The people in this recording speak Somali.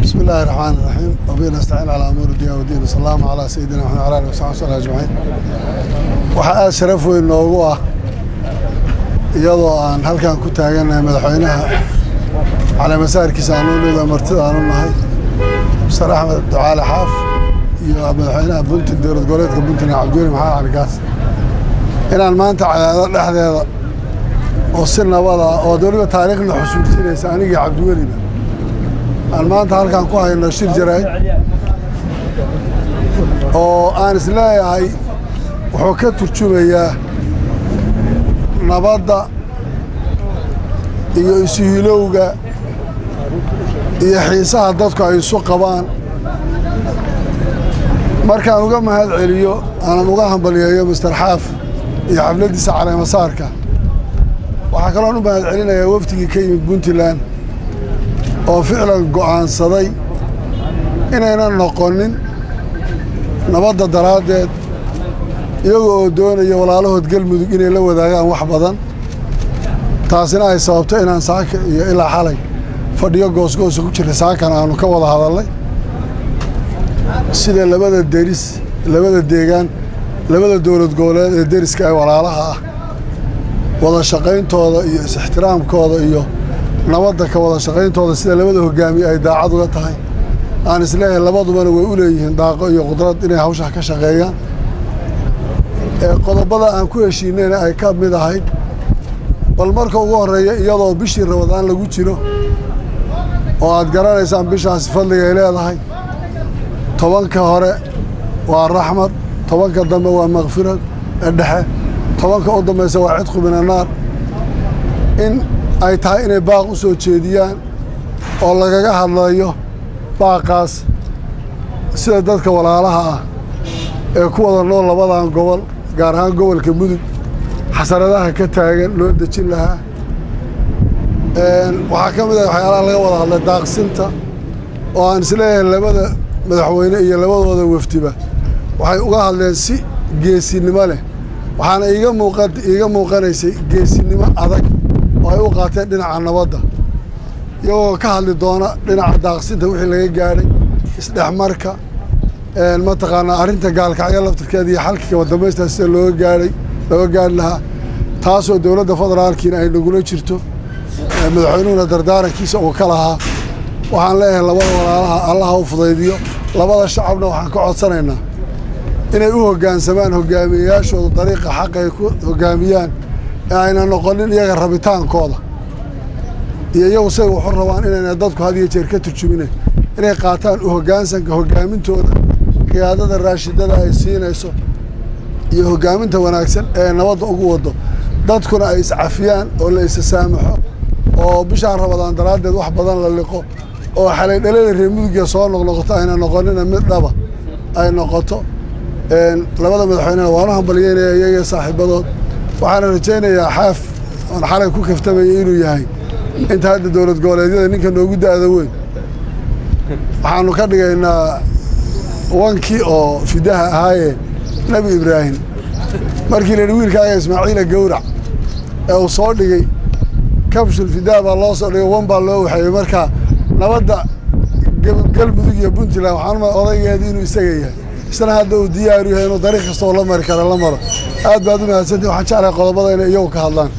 بسم الله الرحمن الرحيم وبه نستعين على امور الدنيا والدين والسلام على سيدنا محمد وعلى اله وصحبه اجمعين. waxaa sharaf weyn noogu ah iyadoo aan halkan ku taaganahay madaxweynaha cali masaarkiisa aan u leeyahay martida aan u nahay Mr. Axmed Ducaale Xaaf iyo madaxweynaha Puntland dowlad goboleedka Puntland Cabdiweli Maxamed Cali Gaas inaan maanta cadaadad dhexdeeda oo si nabad ah oo dowladda taariikhna xusuusinaysa aniga Cabdiweli aan maanta halkan ku hayno shir jaraa'id oo aan isleeyahay wuxuu ka turjumayaa nabadda iyo isuhilowga iyo xiisaha dadku ay isu qabaan markaan uga mahad celiyo aanan uga hambaliyeeyo Mr. Xaaf iyo xafladiisa cali masaarka waxaa kaloo u mahad celinayaa waftigii ka yimid Puntland oo ficlan go'aansaday inaynan noqonin nabadda daraadeed iyagoo oo doonaya walaalahood galmudug inay la wadaagaan wax badan taasina ay sababto inaan saaka iyo ilaa xalay fadhiyo goosgoos ku jiray saakan aanu ka wada hadalnay sida labada deegaan labada dowlad goboleed ee deriska ay walaalaha ah wada shaqayntooda iyo is-ixtiraamkooda iyo nabadda ka wada shaqayntooda sida labada hogaamiye ay daacad uga tahay aan isleeyahay labadubana way u leeyihiin daaqo iyo qudrad inay hawsha ka shaqeeyaan qodobada aan ku heshiinayna ay ka mid ahayd bal marka ugu horeeya iyadoo bishii Ramadaan lagu jiro oo aad garanaysaan bishaas fadliga ay leedahay tobanka hore waa raxmad tobanka dambe waa maghfirad dhexe tobanka u dambaysa waa cidqu min annaar in ay tahay inay baaq u soo jeediyaan oo lagaga hadlayo baaqaas sida dadka walaalaha ah ee ku wada nool labadan gobol gaar ahaan gobolka mudug xasaradaha ka taagan loo dejin lahaa waxaa ka mid ah waxyaalaha laga wada hadlay daaqsinta oo aan isleeyahay labada madaxweyne iyo labadooda wafdiba waxay uga hadleen si geesinimo leh waxaana iiga muuqanaysay geesinimo adag oo ay u qaateen dhinaca nabadda iyagoo ka hadli doona dhinaca daaqsinta wixii laga gaadhay isdhexmarka mataqaanaa arrinta gaalkacyo laftirkeeda iyo xalkiga wadambaysta sida looga gaadhi lahaa taasoo dowladda federaalkiina ay nagula jirto madaxweynuhuna dardaarankiisa uu ka lahaa waxaan leeyahay labada walaalaha allaha u fudaydiyo labada shacabna waxaan ka codsanaynaa inay u hoggaansamaan hogaamiyeyaashooda dariiqa xaqa ay ku hoggaamiyaan ee ayna noqonin iyaga rabitaankooda iyo iyagu say wuxu rabaan inayna dadku had iyo jeer ka turjumineen inay qaataan u hoggaansanka hoggaamintooda qiyaadada raashidada ay siinayso iyo hoggaaminta wanaagsan ee nabadda ugu wado dadkuna ay iscafiyaan oo la isa saamaxo oo bishaan Ramadaan daraaddeed wax badan la liqo oo xalay dhalada reer mudugga soo noqnoqoto ayna noqonina mid dhaba ay noqoto labada madaxweyne waana hambalyeynaya iyaga saaxiibadood waxaan rajaynayaa Xaaf aan xalay ku kaftamay inuu yahay inta hadda dowlad goboleedyada ninka noogu daada weyn waxaanu ka dhigaynaa wankii oo fidaha ahaayee Nabi Ibraahim markii la wiilkaaga Ismaaciila gowrac ee uu soo dhigay kabshul fidaa baa loo soo dhigay wan baa loo waxay markaa nabadda galmudug iyo Puntland waxaan ma odaygeedii inuu isaga yahay isna hadda uu diyaar u yahay inuu dariiq kasta oo la mari karo la maro aad baad u mahadsantahay waxaan jeclahay qodobada inay iyagu ka hadlaan